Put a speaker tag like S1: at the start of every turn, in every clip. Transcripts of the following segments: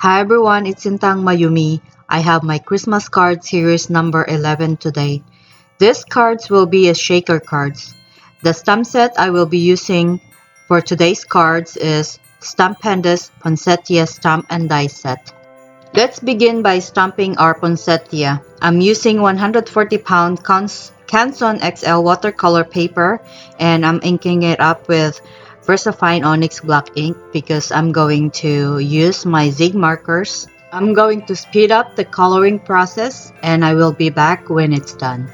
S1: Hi everyone, it's Sintang Mayumi. I have my Christmas card series number 11 today. These cards will be as shaker cards. The stamp set I will be using for today's cards is Stampendous Poinsettia Stamp and Die Set. Let's begin by stamping our poinsettia. I'm using 140-pound Canson XL watercolor paper and I'm inking it up with Versafine Onyx black ink because I'm going to use my zig markers. I'm going to speed up the coloring process and I will be back when it's done.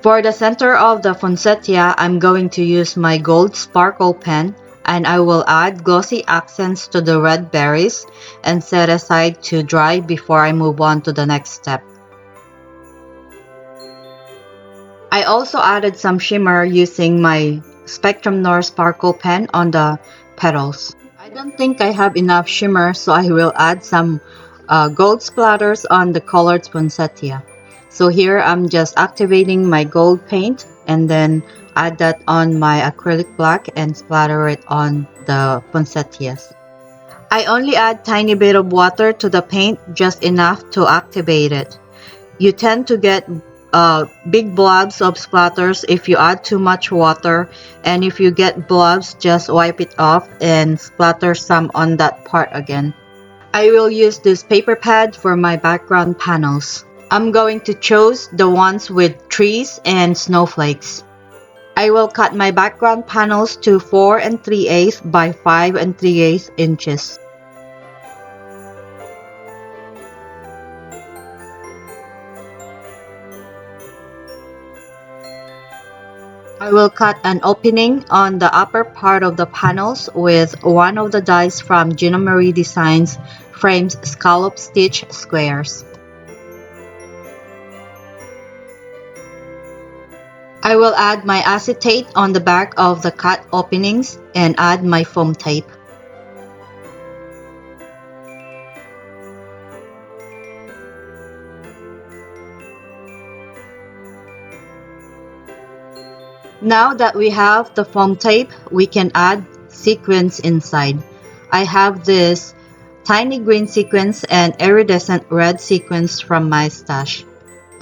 S1: For the center of the poinsettia, I'm going to use my gold sparkle pen and I will add glossy accents to the red berries and set aside to dry before I move on to the next step. I also added some shimmer using my Spectrum Noir sparkle pen on the petals. I don't think I have enough shimmer, so I will add some gold splatters on the colored poinsettia. So here I'm just activating my gold paint and then add that on my acrylic black and splatter it on the poinsettias. I only add tiny bit of water to the paint, just enough to activate it. You tend to get big blobs of splatters if you add too much water, and if you get blobs, just wipe it off and splatter some on that part again. I will use this paper pad for my background panels. I'm going to choose the ones with trees and snowflakes. I will cut my background panels to 4 3/8 by 5 3/8 inches. I will cut an opening on the upper part of the panels with one of the dies from Gina Marie Designs Frames Scallop Stitch Squares. I will add my acetate on the back of the cut openings and add my foam tape. Now that we have the foam tape, we can add sequins inside. I have this tiny green sequins and iridescent red sequins from my stash.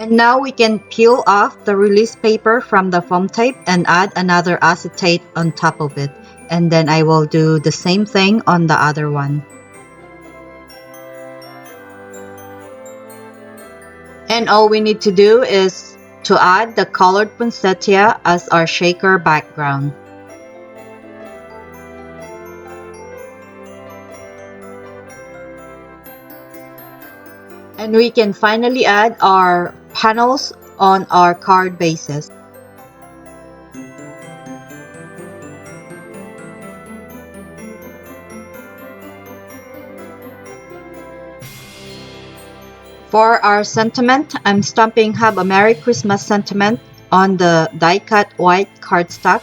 S1: And now we can peel off the release paper from the foam tape and add another acetate on top of it. And then I will do the same thing on the other one. And all we need to do is to add the colored poinsettia as our shaker background. And we can finally add our panels on our card bases. For our sentiment, I'm stamping Have a Merry Christmas sentiment on the die-cut white cardstock,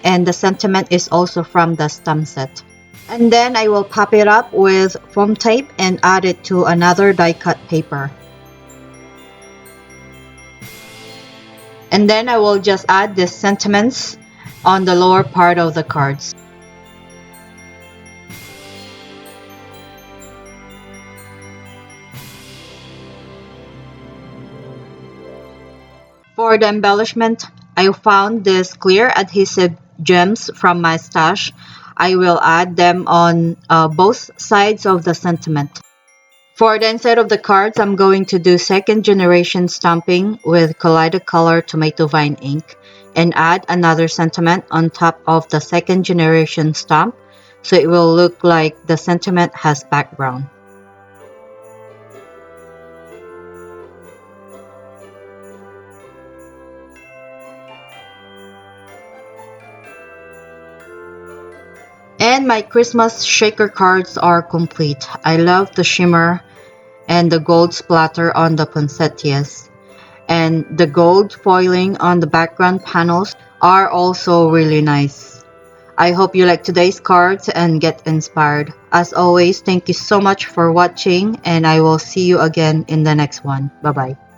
S1: and the sentiment is also from the stamp set. And then I will pop it up with foam tape and add it to another die-cut paper. And then I will just add the sentiments on the lower part of the cards. For the embellishment, I found this clear adhesive gems from my stash. I will add them on both sides of the sentiment. For the inside of the cards, I'm going to do second generation stamping with Kaleidocolor Tomato Vine ink and add another sentiment on top of the second generation stamp so it will look like the sentiment has background. And my Christmas shaker cards are complete. I love the shimmer and the gold splatter on the poinsettias. And the gold foiling on the background panels are also really nice. I hope you like today's cards and get inspired. As always, thank you so much for watching, and I will see you again in the next one. Bye bye.